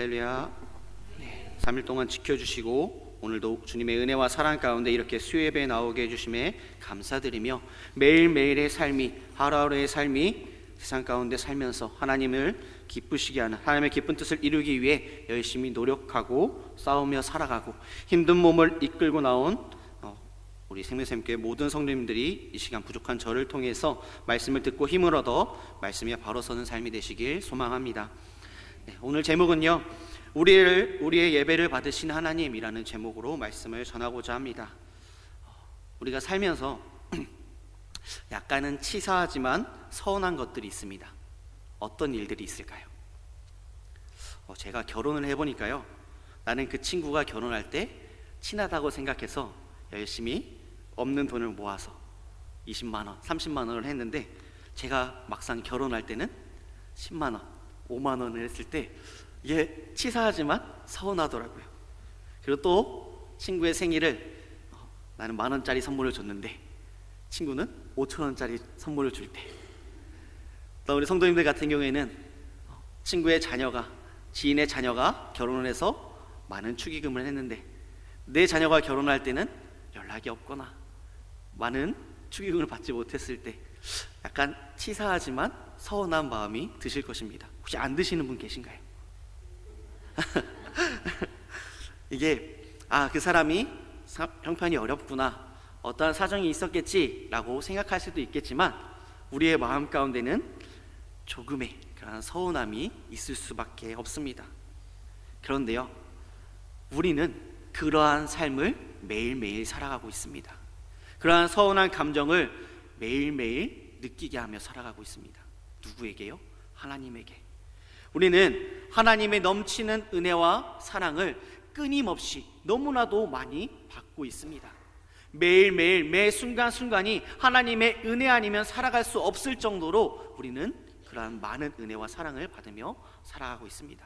할렐루야. 3일 동안 지켜주시고 오늘도 주님의 은혜와 사랑 가운데 이렇게 수요예배에 나오게 해주심에 감사드리며 매일매일의 삶이, 하루하루의 삶이 세상 가운데 살면서 하나님을 기쁘시게 하는, 하나님의 기쁜 뜻을 이루기 위해 열심히 노력하고 싸우며 살아가고 힘든 몸을 이끌고 나온 우리 생명샘교회 모든 성도님들이 이 시간 부족한 저를 통해서 말씀을 듣고 힘을 얻어 말씀에 바로 서는 삶이 되시길 소망합니다. 오늘 제목은요, 우리의 예배를 받으신 하나님이라는 제목으로 말씀을 전하고자 합니다. 우리가 살면서 약간은 치사하지만 서운한 것들이 있습니다. 어떤 일들이 있을까요? 제가 결혼을 해보니까요, 나는 그 친구가 결혼할 때 친하다고 생각해서 열심히 없는 돈을 모아서 20만 원, 30만 원을 했는데 제가 막상 결혼할 때는 10만 원, 5만 원을 했을 때 이게 치사하지만 서운하더라고요. 그리고 또 친구의 생일을 나는 10,000원짜리 선물을 줬는데 친구는 5,000원짜리 선물을 줄 때, 또 우리 성도님들 같은 경우에는 친구의 자녀가, 지인의 자녀가 결혼을 해서 많은 축의금을 했는데 내 자녀가 결혼할 때는 연락이 없거나 많은 축의금을 받지 못했을 때 약간 치사하지만 서운한 마음이 드실 것입니다. 혹시 안 드시는 분 계신가요? 이게 그 사람이 형편이 어렵구나, 어떠한 사정이 있었겠지 라고 생각할 수도 있겠지만 우리의 마음 가운데는 조금의 그런 서운함이 있을 수밖에 없습니다. 그런데요, 우리는 그러한 삶을 매일매일 살아가고 있습니다. 그러한 서운한 감정을 매일매일 느끼게 하며 살아가고 있습니다. 누구에게요? 하나님에게. 우리는 하나님의 넘치는 은혜와 사랑을 끊임없이 너무나도 많이 받고 있습니다. 매일매일 매 순간순간이 하나님의 은혜 아니면 살아갈 수 없을 정도로 우리는 그러한 많은 은혜와 사랑을 받으며 살아가고 있습니다.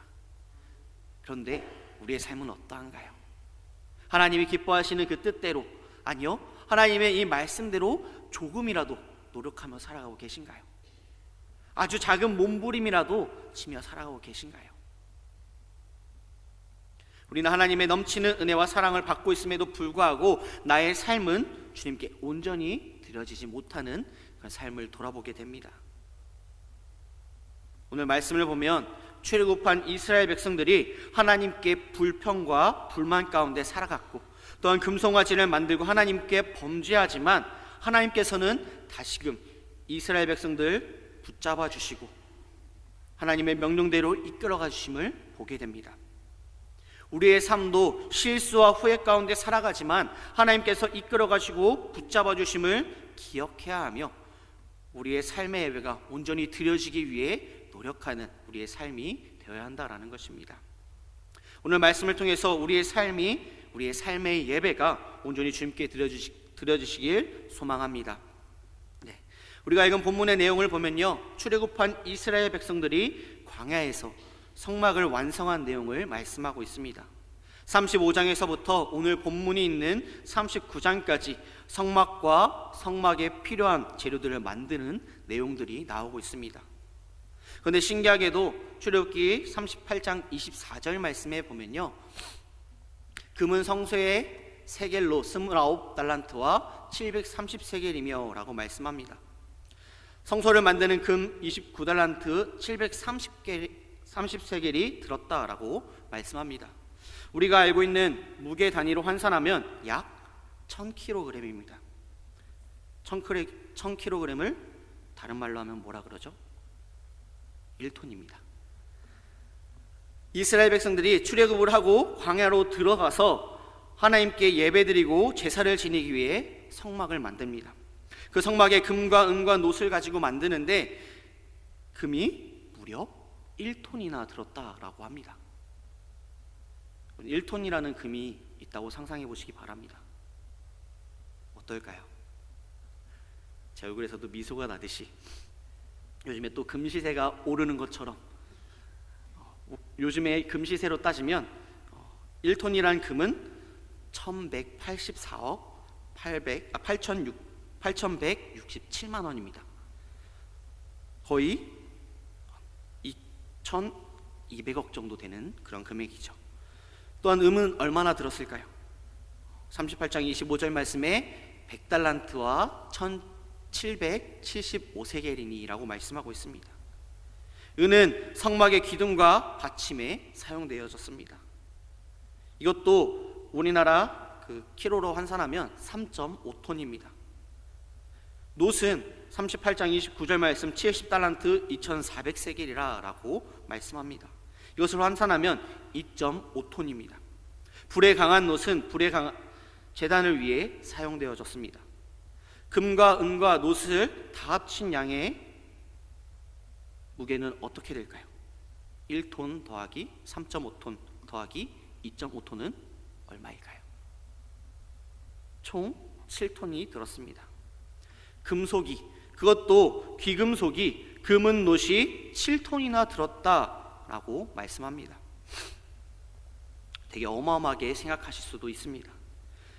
그런데 우리의 삶은 어떠한가요? 하나님이 기뻐하시는 그 뜻대로, 아니요, 하나님의 이 말씀대로 조금이라도 노력하며 살아가고 계신가요? 아주 작은 몸부림이라도 치며 살아가고 계신가요? 우리는 하나님의 넘치는 은혜와 사랑을 받고 있음에도 불구하고 나의 삶은 주님께 온전히 드려지지 못하는 그런 삶을 돌아보게 됩니다. 오늘 말씀을 보면 출애굽한 이스라엘 백성들이 하나님께 불평과 불만 가운데 살아갔고, 또한 금송아지를 만들고 하나님께 범죄하지만 하나님께서는 다시금 이스라엘 백성들 붙잡아 주시고 하나님의 명령대로 이끌어가 주심을 보게 됩니다. 우리의 삶도 실수와 후회 가운데 살아가지만 하나님께서 이끌어 가시고 붙잡아 주심을 기억해야 하며 우리의 삶의 예배가 온전히 드려지기 위해 노력하는 우리의 삶이 되어야 한다라는 것입니다. 오늘 말씀을 통해서 우리의 삶의 예배가 온전히 주님께 드려지시길 소망합니다. 우리가 읽은 본문의 내용을 보면요, 출애굽한 이스라엘 백성들이 광야에서 성막을 완성한 내용을 말씀하고 있습니다. 35장에서부터 오늘 본문이 있는 39장까지 성막과 성막에 필요한 재료들을 만드는 내용들이 나오고 있습니다. 그런데 신기하게도 출애굽기 38장 24절 말씀에 보면요, 금은 성소의 세겔로 29달란트와 730세겔이며 라고 말씀합니다. 성소를 만드는 금 29달란트 730세겔이 들었다라고 말씀합니다. 우리가 알고 있는 무게 단위로 환산하면 약 1000kg입니다. 1000kg을 다른 말로 하면 뭐라 그러죠? 1톤입니다. 이스라엘 백성들이 출애굽을 하고 광야로 들어가서 하나님께 예배드리고 제사를 지내기 위해 성막을 만듭니다. 그 성막에 금과 은과 놋을 가지고 만드는데 금이 무려 1톤이나 들었다라고 합니다. 1톤이라는 금이 있다고 상상해 보시기 바랍니다. 어떨까요? 제 얼굴에서도 미소가 나듯이 요즘에 또 금시세가 오르는 것처럼, 요즘에 금시세로 따지면 1톤이란 금은 1184억 8,167만 원입니다. 거의 200억 정도 되는 그런 금액이죠. 또한 음은 얼마나 들었을까요? 38장 25절 말씀에 100달란트와 1775세겔이니라고 말씀하고 있습니다. 은은 성막의 기둥과 받침에 사용되어졌습니다. 이것도 우리나라 키로로 환산하면 3.5톤입니다. 놋은 38장 29절 말씀 70달란트 2400세겔이라고 말씀합니다. 이것을 환산하면 2.5톤입니다. 불에 강한 놋은 제단을 위해 사용되어졌습니다. 금과 은과 놋을 다 합친 양의 무게는 어떻게 될까요? 1톤 더하기 3.5톤 더하기 2.5톤은 얼마일까요? 총 7톤이 들었습니다. 금속이, 그것도 귀금속이 금은 놋이 7톤이나 들었다라고 말씀합니다. 되게 어마어마하게 생각하실 수도 있습니다.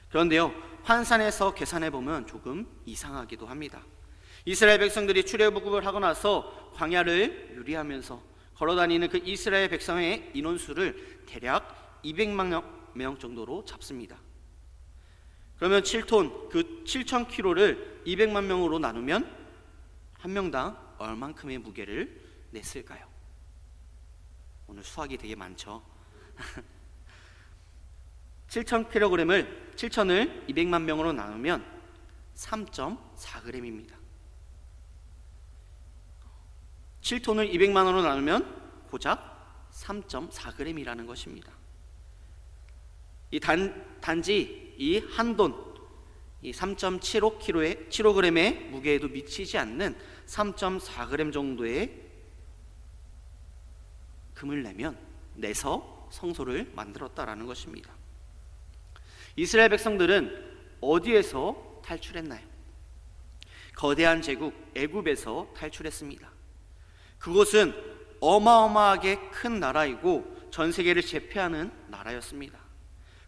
그런데요, 환산해서 계산해 보면 조금 이상하기도 합니다. 이스라엘 백성들이 출애굽을 하고 나서 광야를 유리하면서 걸어다니는 그 이스라엘 백성의 인원수를 대략 200만 명 정도로 잡습니다. 그러면 7톤, 그 7,000kg를 200만 명으로 나누면 한 명당 얼만큼의 무게를 냈을까요? 오늘 수학이 되게 많죠. 7,000kg을 7,000을 200만 명으로 나누면 3.4g입니다. 7톤을 200만 원으로 나누면 고작 3.4g이라는 것입니다. 이 단지 이 한 돈, 이 3.75kg의 무게에도 미치지 않는 3.4g 정도의 금을 내서 성소를 만들었다라는 것입니다. 이스라엘 백성들은 어디에서 탈출했나요? 거대한 제국 애굽에서 탈출했습니다. 그곳은 어마어마하게 큰 나라이고 전 세계를 제패하는 나라였습니다.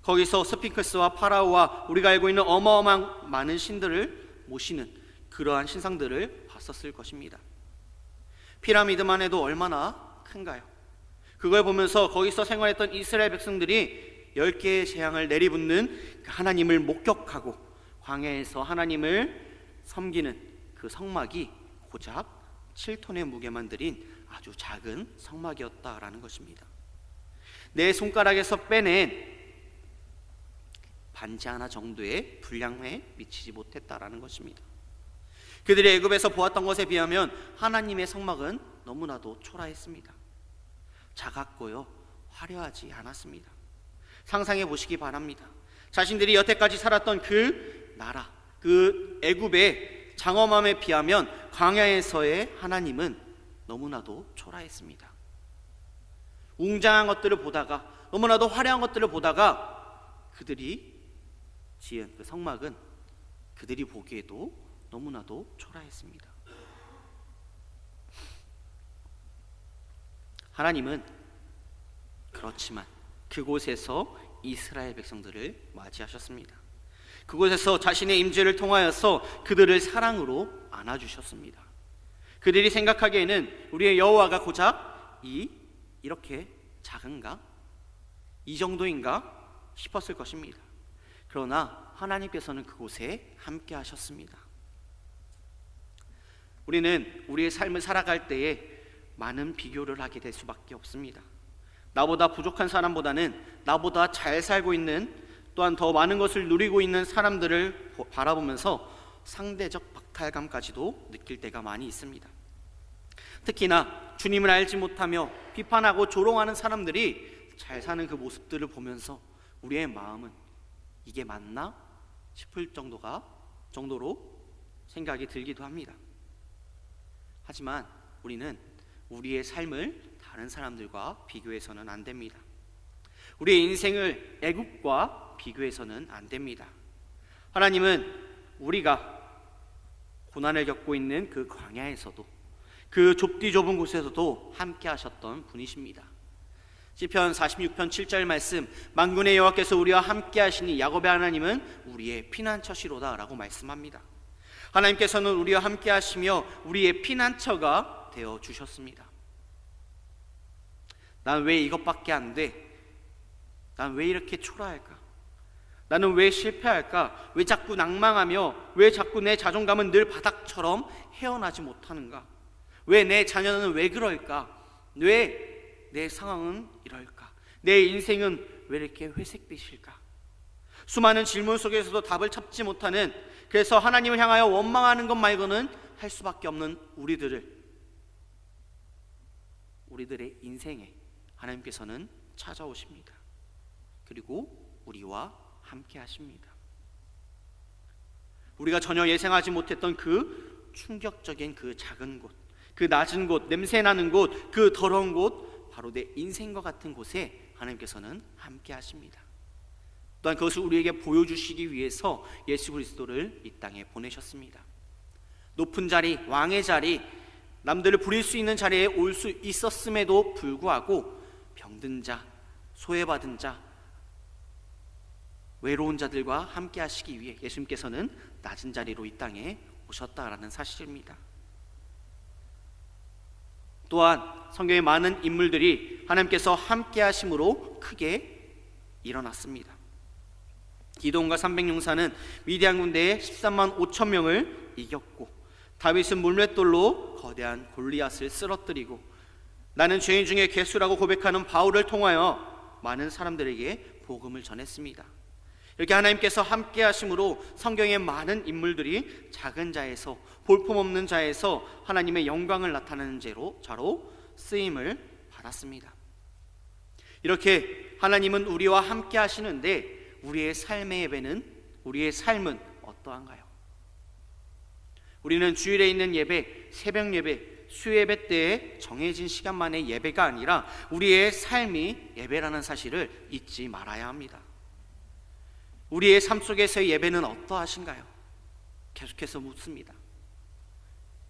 거기서 스핑크스와 파라오와 우리가 알고 있는 어마어마한 많은 신들을 모시는 그러한 신상들을 봤었을 것입니다. 피라미드만 해도 얼마나 큰가요? 그걸 보면서 거기서 생활했던 이스라엘 백성들이 10개의 재앙을 내리붓는 하나님을 목격하고 광야에서 하나님을 섬기는 그 성막이 고작 7톤의 무게만 들인 아주 작은 성막이었다라는 것입니다. 내 손가락에서 빼낸 반지 하나 정도의 분량에 미치지 못했다라는 것입니다. 그들이 애굽에서 보았던 것에 비하면 하나님의 성막은 너무나도 초라했습니다. 작았고요, 화려하지 않았습니다. 상상해 보시기 바랍니다. 자신들이 여태까지 살았던 그 나라, 그 애굽의 장엄함에 비하면 광야에서의 하나님은 너무나도 초라했습니다. 웅장한 것들을 보다가, 너무나도 화려한 것들을 보다가 그들이 지은 그 성막은 그들이 보기에도 너무나도 초라했습니다. 하나님은 그렇지만 그곳에서 이스라엘 백성들을 맞이하셨습니다. 그곳에서 자신의 임재를 통하여서 그들을 사랑으로 안아주셨습니다. 그들이 생각하기에는 우리의 여호와가 고작 이렇게 작은가? 이 정도인가? 싶었을 것입니다. 그러나 하나님께서는 그곳에 함께 하셨습니다. 우리는 우리의 삶을 살아갈 때에 많은 비교를 하게 될 수밖에 없습니다. 나보다 부족한 사람보다는 나보다 잘 살고 있는, 또한 더 많은 것을 누리고 있는 사람들을 바라보면서 상대적 박탈감까지도 느낄 때가 많이 있습니다. 특히나 주님을 알지 못하며 비판하고 조롱하는 사람들이 잘 사는 그 모습들을 보면서 우리의 마음은 이게 맞나 싶을 정도로 생각이 들기도 합니다. 하지만 우리는 우리의 삶을 다른 사람들과 비교해서는 안 됩니다. 우리의 인생을 애굽과 비교해서는 안 됩니다. 하나님은 우리가 고난을 겪고 있는 그 광야에서도, 그 좁디 좁은 곳에서도 함께 하셨던 분이십니다. 시편 46편 7절 말씀, 만군의 여호와께서 우리와 함께 하시니 야곱의 하나님은 우리의 피난처시로다 라고 말씀합니다. 하나님께서는 우리와 함께 하시며 우리의 피난처가 되어 주셨습니다. 난 왜 이것밖에 안 돼? 난 왜 이렇게 초라할까? 나는 왜 실패할까? 왜 자꾸 낭망하며 왜 자꾸 내 자존감은 늘 바닥처럼 헤어나지 못하는가? 왜 내 자녀는 왜 그럴까? 왜 내 상황은 이럴까? 내 인생은 왜 이렇게 회색빛일까? 수많은 질문 속에서도 답을 찾지 못하는, 그래서 하나님을 향하여 원망하는 것 말고는 할 수밖에 없는 우리들의 인생에 하나님께서는 찾아오십니다. 그리고 우리와 함께 하십니다. 우리가 전혀 예상하지 못했던 그 충격적인 그 작은 곳, 그 낮은 곳, 냄새나는 곳, 그 더러운 곳, 바로 내 인생과 같은 곳에 하나님께서는 함께 하십니다. 또한 그것을 우리에게 보여주시기 위해서 예수 그리스도를 이 땅에 보내셨습니다. 높은 자리, 왕의 자리, 남들을 부릴 수 있는 자리에 올 수 있었음에도 불구하고 병든 자, 소외받은 자, 외로운 자들과 함께 하시기 위해 예수님께서는 낮은 자리로 이 땅에 오셨다라는 사실입니다. 또한 성경의 많은 인물들이 하나님께서 함께 하심으로 크게 일어났습니다. 기드온과 300용사는 미디안 군대의 13만 5천 명을 이겼고, 다윗은 물맷돌로 거대한 골리앗을 쓰러뜨리고, 나는 죄인 중에 괴수라고 고백하는 바울을 통하여 많은 사람들에게 복음을 전했습니다. 이렇게 하나님께서 함께 하심으로 성경의 많은 인물들이 작은 자에서, 볼품없는 자에서 하나님의 영광을 나타내는 자로 쓰임을 받았습니다. 이렇게 하나님은 우리와 함께 하시는데 우리의 삶은 어떠한가요? 우리는 주일에 있는 예배, 새벽 예배, 수예배 때에 정해진 시간만의 예배가 아니라 우리의 삶이 예배라는 사실을 잊지 말아야 합니다. 우리의 삶 속에서의 예배는 어떠하신가요? 계속해서 묻습니다.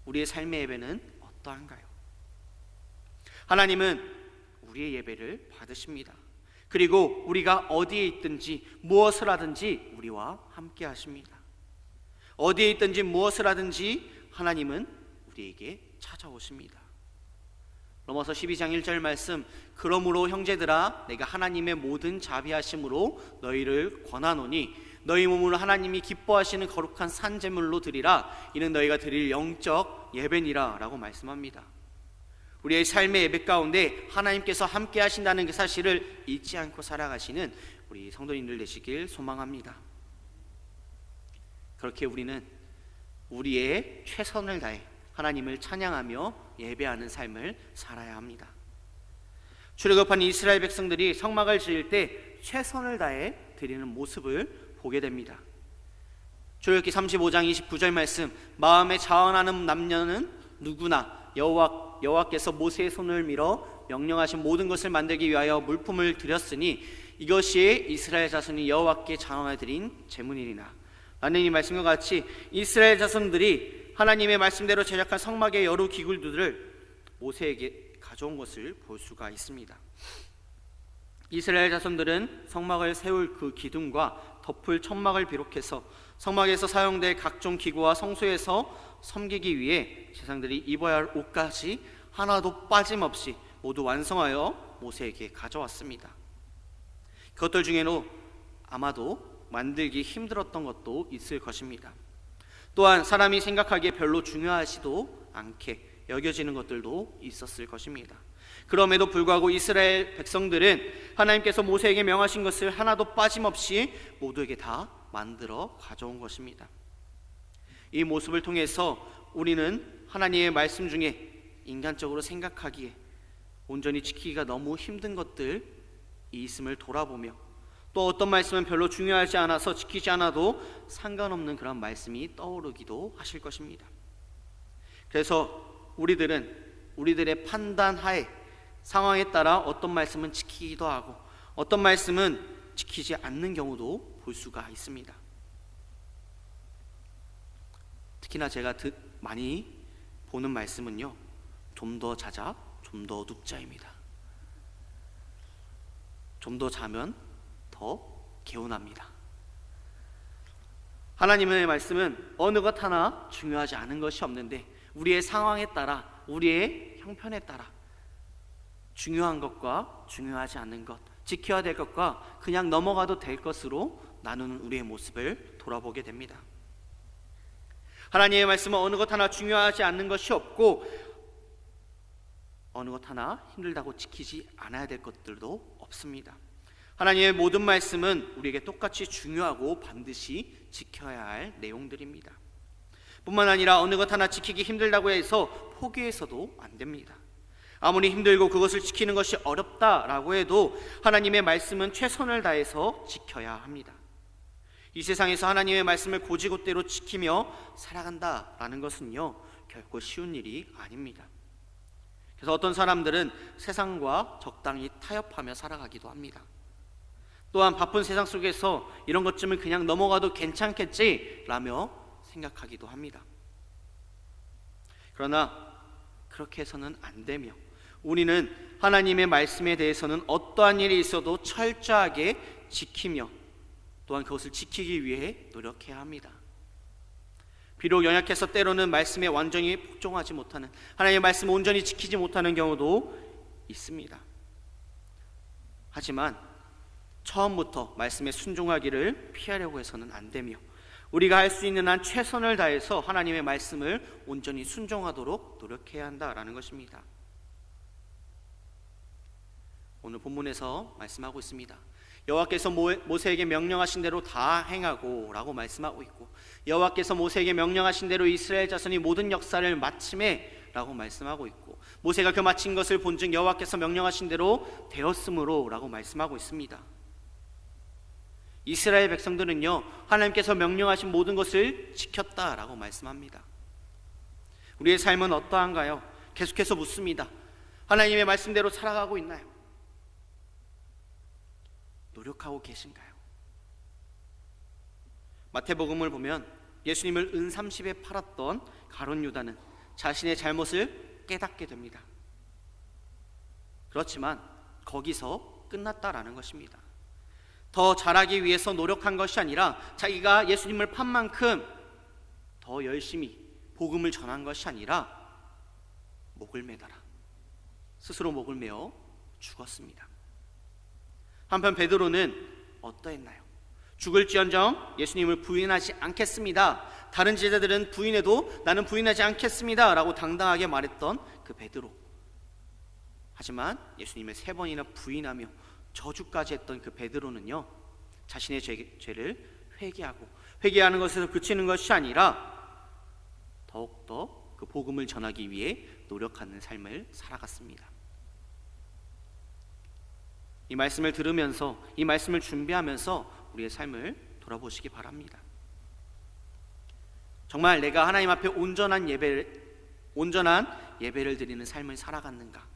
우리의 삶의 예배는 어떠한가요? 하나님은 우리의 예배를 받으십니다. 그리고 우리가 어디에 있든지 무엇을 하든지 우리와 함께 하십니다. 어디에 있든지 무엇을 하든지 하나님은 우리에게 찾아오십니다. 로마서 12장 1절 말씀, 그러므로 형제들아 내가 하나님의 모든 자비하심으로 너희를 권하노니 너희 몸을 하나님이 기뻐하시는 거룩한 산제물로 드리라. 이는 너희가 드릴 영적 예배니라 라고 말씀합니다. 우리의 삶의 예배 가운데 하나님께서 함께 하신다는 그 사실을 잊지 않고 살아가시는 우리 성도님들 되시길 소망합니다. 그렇게 우리는 우리의 최선을 다해 하나님을 찬양하며 예배하는 삶을 살아야 합니다. 출애굽한 이스라엘 백성들이 성막을 지을 때 최선을 다해 드리는 모습을 보게 됩니다. 출애굽기 35장 29절 말씀, 마음에 자원하는 남녀는 누구나 여호와께서 모세의 손을 밀어 명령하신 모든 것을 만들기 위하여 물품을 드렸으니 이것이 이스라엘 자손이 여호와께 자원하여 드린 제물이니라. 라는 이 말씀과 같이 이스라엘 자손들이 하나님의 말씀대로 제작한 성막의 여러 기구들을 모세에게 가져온 것을 볼 수가 있습니다. 이스라엘 자손들은 성막을 세울 그 기둥과 덮을 천막을 비롯해서 성막에서 사용될 각종 기구와 성소에서 섬기기 위해 제사장들이 입어야 할 옷까지 하나도 빠짐없이 모두 완성하여 모세에게 가져왔습니다. 그것들 중에는 아마도 만들기 힘들었던 것도 있을 것입니다. 또한 사람이 생각하기에 별로 중요하지도 않게 여겨지는 것들도 있었을 것입니다. 그럼에도 불구하고 이스라엘 백성들은 하나님께서 모세에게 명하신 것을 하나도 빠짐없이 모두에게 다 만들어 가져온 것입니다. 이 모습을 통해서 우리는 하나님의 말씀 중에 인간적으로 생각하기에 온전히 지키기가 너무 힘든 것들이 있음을 돌아보며, 또 어떤 말씀은 별로 중요하지 않아서 지키지 않아도 상관없는 그런 말씀이 떠오르기도 하실 것입니다. 그래서 우리들의 판단하에 상황에 따라 어떤 말씀은 지키기도 하고 어떤 말씀은 지키지 않는 경우도 볼 수가 있습니다. 특히나 제가 많이 보는 말씀은요, 좀 더 자자, 좀 더 눕자입니다. 좀 더 자면 더 개운합니다. 하나님의 말씀은 어느 것 하나 중요하지 않은 것이 없는데 우리의 상황에 따라, 우리의 형편에 따라 중요한 것과 중요하지 않는 것, 지켜야 될 것과 그냥 넘어가도 될 것으로 나누는 우리의 모습을 돌아보게 됩니다. 하나님의 말씀은 어느 것 하나 중요하지 않는 것이 없고 어느 것 하나 힘들다고 지키지 않아야 될 것들도 없습니다. 하나님의 모든 말씀은 우리에게 똑같이 중요하고 반드시 지켜야 할 내용들입니다. 뿐만 아니라 어느 것 하나 지키기 힘들다고 해서 포기해서도 안 됩니다. 아무리 힘들고 그것을 지키는 것이 어렵다라고 해도 하나님의 말씀은 최선을 다해서 지켜야 합니다. 이 세상에서 하나님의 말씀을 고지고대로 지키며 살아간다라는 것은요, 결코 쉬운 일이 아닙니다. 그래서 어떤 사람들은 세상과 적당히 타협하며 살아가기도 합니다. 또한 바쁜 세상 속에서 이런 것쯤은 그냥 넘어가도 괜찮겠지라며 생각하기도 합니다. 그러나 그렇게 해서는 안 되며 우리는 하나님의 말씀에 대해서는 어떠한 일이 있어도 철저하게 지키며 또한 그것을 지키기 위해 노력해야 합니다. 비록 연약해서 때로는 말씀에 완전히 복종하지 못하는, 하나님의 말씀을 온전히 지키지 못하는 경우도 있습니다. 하지만 처음부터 말씀에 순종하기를 피하려고 해서는 안 되며 우리가 할 수 있는 한 최선을 다해서 하나님의 말씀을 온전히 순종하도록 노력해야 한다라는 것입니다. 오늘 본문에서 말씀하고 있습니다. 여호와께서 모세에게 명령하신 대로 다 행하고 라고 말씀하고 있고, 여호와께서 모세에게 명령하신 대로 이스라엘 자손이 모든 역사를 마침에 라고 말씀하고 있고, 모세가 그 마친 것을 본즉 여호와께서 명령하신 대로 되었으므로 라고 말씀하고 있습니다. 이스라엘 백성들은요, 하나님께서 명령하신 모든 것을 지켰다라고 말씀합니다. 우리의 삶은 어떠한가요? 계속해서 묻습니다. 하나님의 말씀대로 살아가고 있나요? 노력하고 계신가요? 마태복음을 보면 예수님을 은 30에 팔았던 가룟 유다는 자신의 잘못을 깨닫게 됩니다. 그렇지만 거기서 끝났다라는 것입니다. 더 잘하기 위해서 노력한 것이 아니라 자기가 예수님을 판 만큼 더 열심히 복음을 전한 것이 아니라 목을 매달아 스스로 목을 메어 죽었습니다. 한편 베드로는 어떠했나요? 죽을지언정 예수님을 부인하지 않겠습니다. 다른 제자들은 부인해도 나는 부인하지 않겠습니다 라고 당당하게 말했던 그 베드로. 하지만 예수님을 3번이나 부인하며 저주까지 했던 그 베드로는요, 자신의 죄를 회개하는 것에서 그치는 것이 아니라 더욱더 그 복음을 전하기 위해 노력하는 삶을 살아갔습니다. 이 말씀을 들으면서, 이 말씀을 준비하면서 우리의 삶을 돌아보시기 바랍니다. 정말 내가 하나님 앞에 온전한 예배를 드리는 삶을 살아갔는가?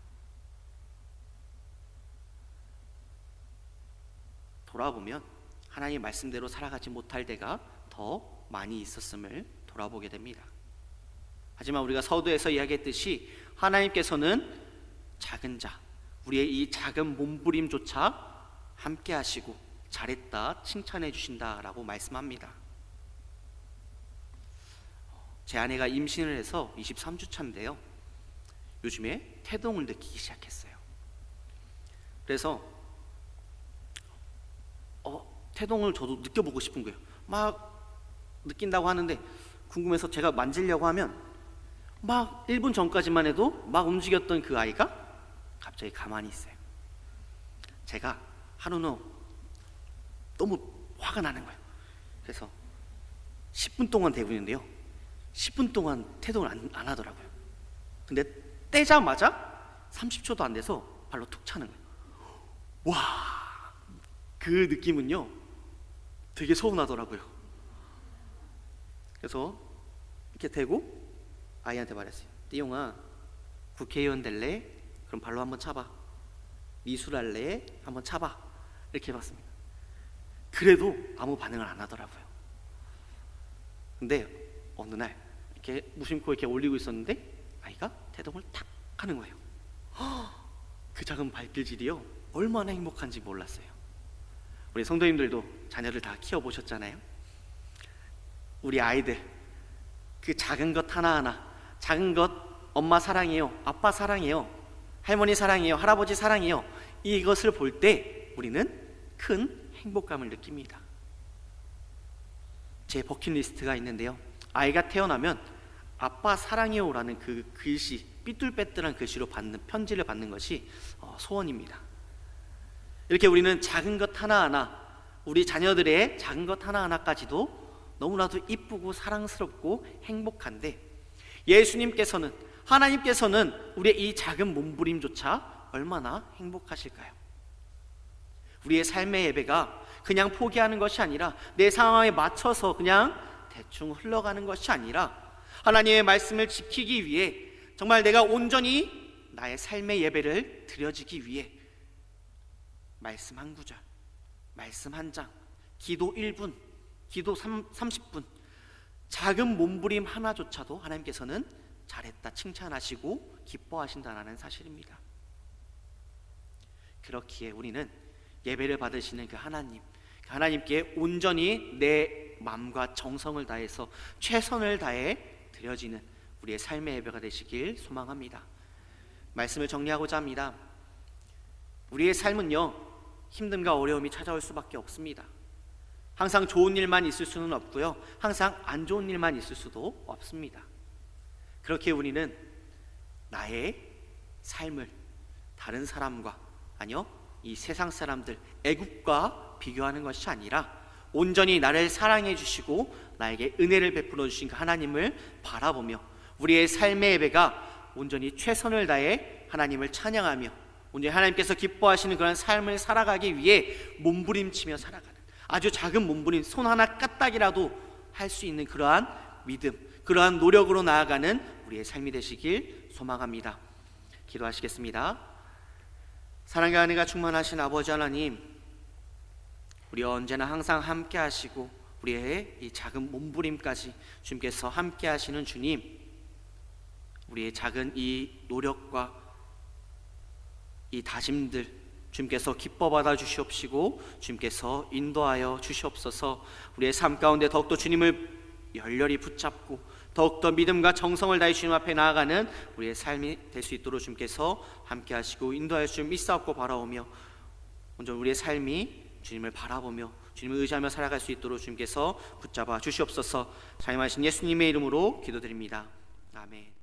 돌아보면 하나님의 말씀대로 살아가지 못할 때가 더 많이 있었음을 돌아보게 됩니다. 하지만 우리가 서두에서 이야기했듯이 하나님께서는 작은 자, 우리의 이 작은 몸부림조차 함께 하시고 잘했다, 칭찬해 주신다라고 말씀합니다. 제 아내가 임신을 해서 23주 차인데요, 요즘에 태동을 느끼기 시작했어요. 그래서 태동을 저도 느껴보고 싶은 거예요. 막 느낀다고 하는데 궁금해서 제가 만지려고 하면 막 1분 전까지만 해도 막 움직였던 그 아이가 갑자기 가만히 있어요. 제가 하루는 너무 화가 나는 거예요. 그래서 10분 동안 대고 있는데요, 10분 동안 태동을 안 하더라고요. 근데 떼자마자 30초도 안 돼서 발로 툭 차는 거예요. 와, 그 느낌은요 되게 서운하더라고요. 그래서 이렇게 대고 아이한테 말했어요. 띠용아, 국회의원 될래? 그럼 발로 한번 차봐. 미술할래? 한번 차봐. 이렇게 해봤습니다. 그래도 아무 반응을 안 하더라고요. 근데 어느 날 이렇게 무심코 이렇게 올리고 있었는데 아이가 태동을 탁 하는 거예요. 그 작은 발길질이요 얼마나 행복한지 몰랐어요. 우리 성도님들도 자녀를 다 키워보셨잖아요. 우리 아이들 그 작은 것 하나하나, 작은 것 엄마 사랑해요, 아빠 사랑해요, 할머니 사랑해요, 할아버지 사랑해요, 이것을 볼 때 우리는 큰 행복감을 느낍니다. 제 버킷리스트가 있는데요, 아이가 태어나면 아빠 사랑해요라는 그 글씨, 삐뚤빼뚤한 글씨로 편지를 받는 것이 소원입니다. 이렇게 우리는 작은 것 하나하나, 우리 자녀들의 작은 것 하나하나까지도 너무나도 이쁘고 사랑스럽고 행복한데, 예수님께서는, 하나님께서는 우리의 이 작은 몸부림조차 얼마나 행복하실까요? 우리의 삶의 예배가 그냥 포기하는 것이 아니라, 내 상황에 맞춰서 그냥 대충 흘러가는 것이 아니라, 하나님의 말씀을 지키기 위해 정말 내가 온전히 나의 삶의 예배를 드려지기 위해 말씀 한 구절, 말씀 한 장, 기도 1분, 기도 30분, 작은 몸부림 하나조차도 하나님께서는 잘했다 칭찬하시고 기뻐하신다는 사실입니다. 그렇기에 우리는 예배를 받으시는 그 하나님께 온전히 내 마음과 정성을 다해서 최선을 다해 드려지는 우리의 삶의 예배가 되시길 소망합니다. 말씀을 정리하고자 합니다. 우리의 삶은요, 힘듦과 어려움이 찾아올 수밖에 없습니다. 항상 좋은 일만 있을 수는 없고요, 항상 안 좋은 일만 있을 수도 없습니다. 그렇게 우리는 나의 삶을 다른 사람과, 아니요, 이 세상 사람들, 애국과 비교하는 것이 아니라 온전히 나를 사랑해 주시고 나에게 은혜를 베풀어 주신 그 하나님을 바라보며 우리의 삶의 예배가 온전히 최선을 다해 하나님을 찬양하며 온전히 하나님께서 기뻐하시는 그런 삶을 살아가기 위해 몸부림치며 살아가는, 아주 작은 몸부림, 손 하나 까딱이라도 할 수 있는 그러한 믿음, 그러한 노력으로 나아가는 우리의 삶이 되시길 소망합니다. 기도하시겠습니다. 사랑과 은혜가 충만하신 아버지 하나님, 우리 언제나 항상 함께 하시고 우리의 이 작은 몸부림까지 주님께서 함께 하시는 주님, 우리의 작은 이 노력과 이 다짐들 주님께서 기뻐 받아 주시옵시고 주님께서 인도하여 주시옵소서. 우리의 삶 가운데 더욱더 주님을 열렬히 붙잡고 더욱더 믿음과 정성을 다해 주님 앞에 나아가는 우리의 삶이 될 수 있도록 주님께서 함께 하시고 인도하여 주님 믿사옵고 바라오며 먼저 우리의 삶이 주님을 바라보며 주님을 의지하며 살아갈 수 있도록 주님께서 붙잡아 주시옵소서. 자임하신 예수님의 이름으로 기도드립니다. 아멘.